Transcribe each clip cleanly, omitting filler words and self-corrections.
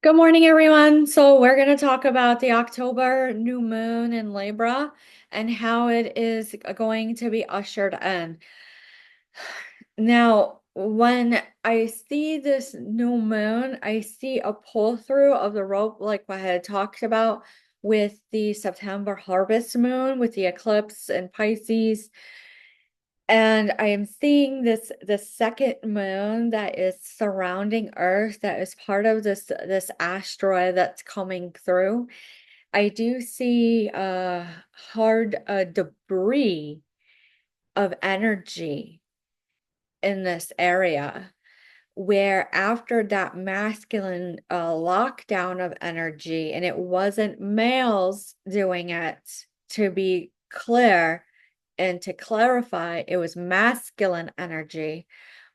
Good morning, everyone. So we're going to talk about the October new moon in Libra and how it is going to be ushered in. Now, when I see this new moon, I see a pull through of the rope, like what I had talked about with the September harvest moon, with the eclipse in Pisces. And I am seeing the second moon that is surrounding Earth, that is part of this asteroid that's coming through. I do see hard debris of energy in this area, where after that masculine lockdown of energy, and it wasn't males doing it, to be clear and to clarify, it was masculine energy,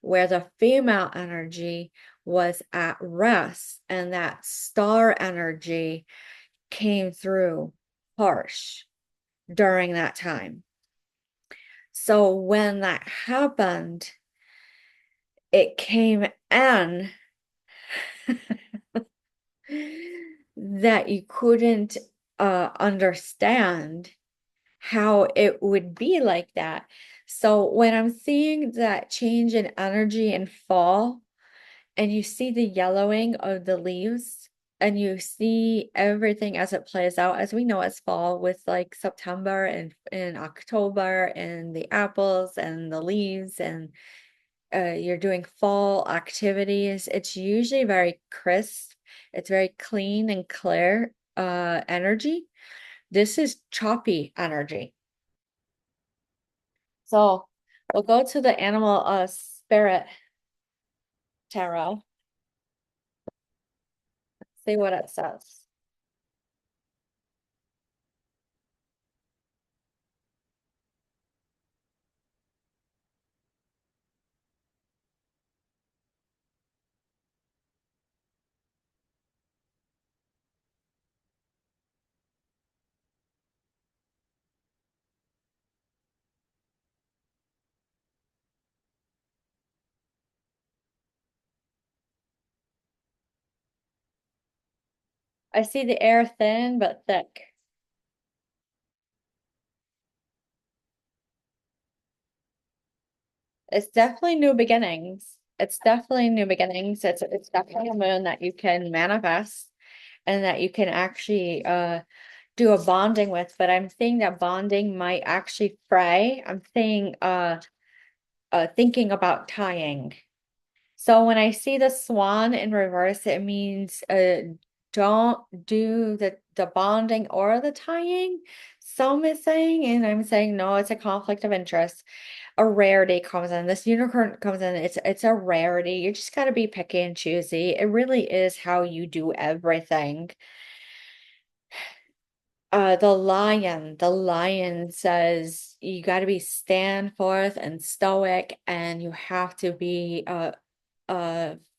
where the female energy was at rest, and that star energy came through harsh during that time. So when that happened, it came in that you couldn't understand how it would be like that. So when I'm seeing that change in energy in fall, and you see the yellowing of the leaves, and you see everything as it plays out, as we know as fall, with like September and October and the apples and the leaves, and you're doing fall activities. It's usually very crisp. It's very clean and clear energy. This is choppy energy. So we'll go to the animal spirit tarot, see what it says. I see the air thin but thick. It's definitely new beginnings. It's definitely new beginnings. It's definitely a moon that you can manifest and that you can actually do a bonding with. But I'm thinking that bonding might actually fray. I'm saying thinking about tying. So when I see the swan in reverse, it means don't do the bonding or the tying. Some is saying, and I'm saying no, it's a conflict of interest. A rarity comes in. This unicorn comes in. It's a rarity. You just got to be picky and choosy. It really is how you do everything. The lion says you got to be stand forth and stoic, and you have to be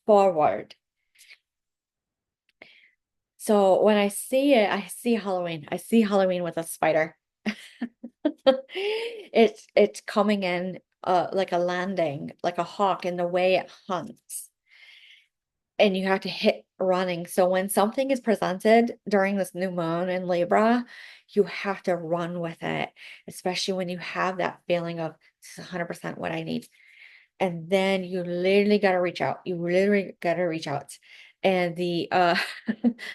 forward. So when I see it, I see Halloween. I see Halloween with a spider. It's coming in like a landing, like a hawk in the way it hunts. And you have to hit running. So when something is presented during this new moon in Libra, you have to run with it, especially when you have that feeling of this is 100% what I need. And then you literally got to reach out. You literally got to reach out. And the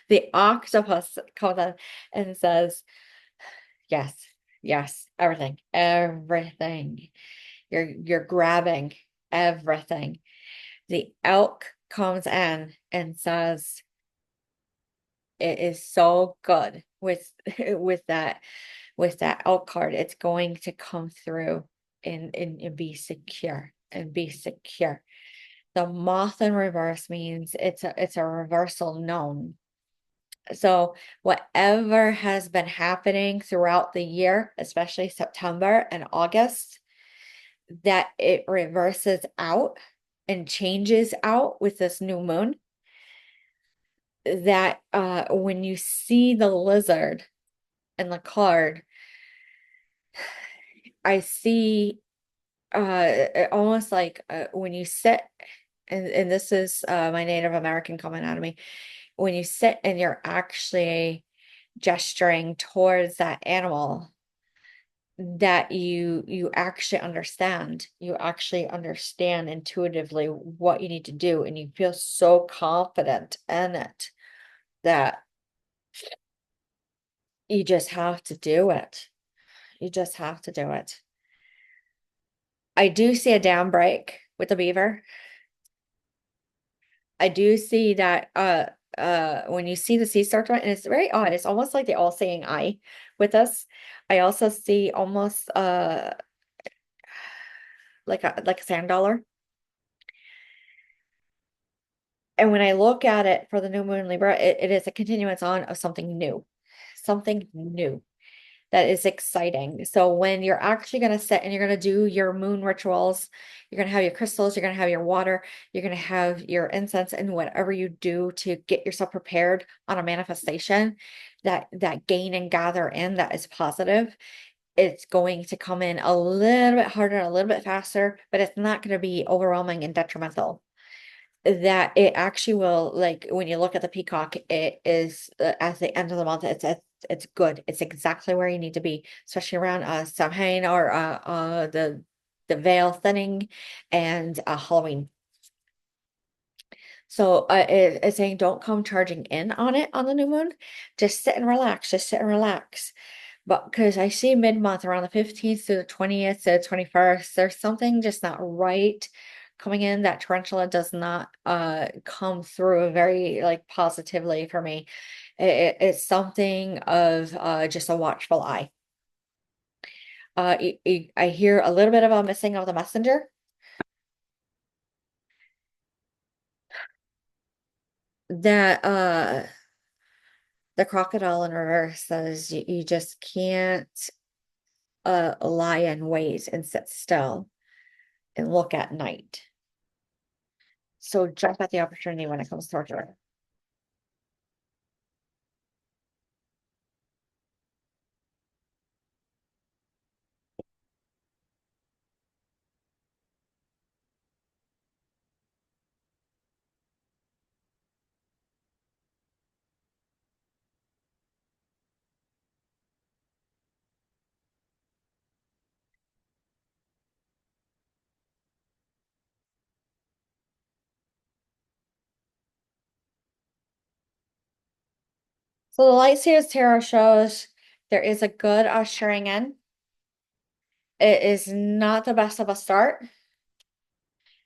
the octopus comes in and says, yes, yes, everything, everything. You're grabbing everything. The elk comes in and says, it is so good with with that elk card. It's going to come through and be secure and be secure. The moth in reverse means it's a reversal known. So whatever has been happening throughout the year, especially September and August, that it reverses out and changes out with this new moon. That when you see the lizard in the card, I see almost like when you sit, and this is my Native American coming out of me. when you sit and you're actually gesturing towards that animal, that you actually understand intuitively what you need to do, and you feel so confident in it that you just have to do it. You just have to do it. I do see a dam break with the beaver. I do see that when you see the sea start to, and it's very odd, it's almost like the all-seeing eye with us. I also see almost like a sand dollar. And when I look at it for the new moon Libra, it is a continuance on of something new that is exciting. So when you're actually going to sit and you're going to do your moon rituals, you're going to have your crystals, you're going to have your water, you're going to have your incense, and whatever you do to get yourself prepared on a manifestation that gain and gather in that is positive. It's going to come in a little bit harder, a little bit faster, but it's not going to be overwhelming and detrimental. That it actually will, like when you look at the peacock, it is at the end of the month, it's good. It's exactly where you need to be, especially around Samhain or the veil thinning and Halloween. So it's saying don't come charging in on it on the new moon. Just sit and relax. Just sit and relax. But because I see mid-month around the 15th to the 20th to the 21st, there's something just not right coming in. That tarantula does not come through very like positively for me. It's something of just a watchful eye. I hear a little bit of a missing of the messenger. That the crocodile in reverse says you just can't lie and wait and sit still and look at night. So jump at the opportunity when it comes to torture. So the Light Seers Tarot shows there is a good ushering in. It is not the best of a start.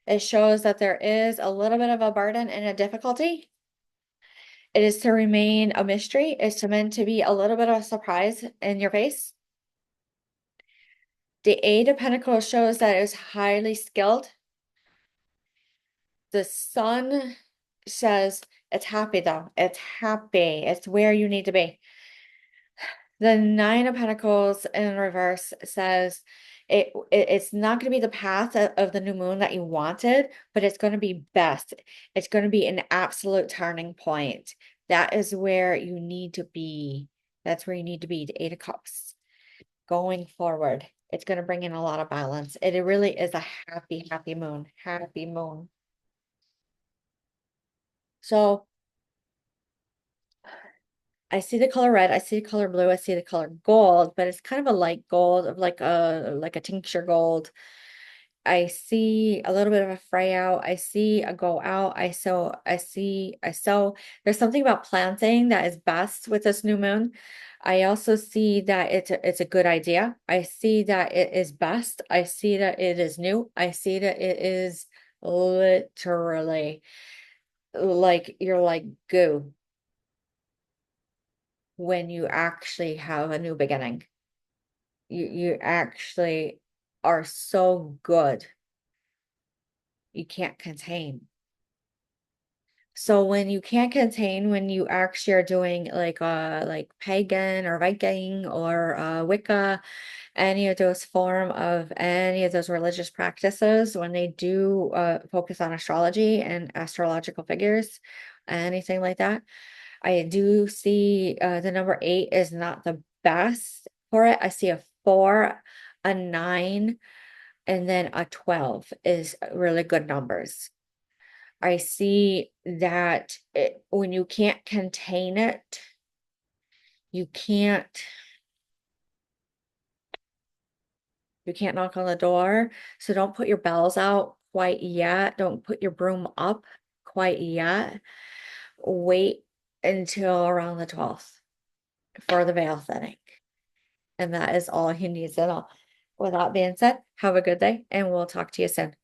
It shows that there is a little bit of a burden and a difficulty. It is to remain a mystery. It's meant to be a little bit of a surprise in your face. The Eight of Pentacles shows that it is highly skilled. The Sun says it's happy though. It's happy. It's where you need to be. The Nine of Pentacles in reverse says it's not going to be the path of the new moon that you wanted, but it's going to be best. It's going to be an absolute turning point. That is where you need to be. That's where you need to be. The Eight of Cups going forward. It's going to bring in a lot of balance. It really is a happy, happy moon. Happy moon. So I see the color red, I see the color blue, I see the color gold, but it's kind of a light gold of like a tincture gold. I see a little bit of a fray out. I see a go out. I see. There's something about planting that is best with this new moon. I also see that it's a good idea. I see that it is best. I see that it is new. I see that it is literally like you're like goo when you actually have a new beginning. You actually are so good. You can't contain. So when you can't contain, when you actually are doing like pagan or Viking or Wicca, any of those form of any of those religious practices, when they do focus on astrology and astrological figures, anything like that, I do see the number eight is not the best for it. I see a four, a nine, and then a 12 is really good numbers. I see that when you can't contain it, you can't you can't knock on the door. So don't put your bells out quite yet. Don't put your broom up quite yet. Wait until around the 12th for the veil thinning. And that is all he needs to know. With that being said, have a good day and we'll talk to you soon.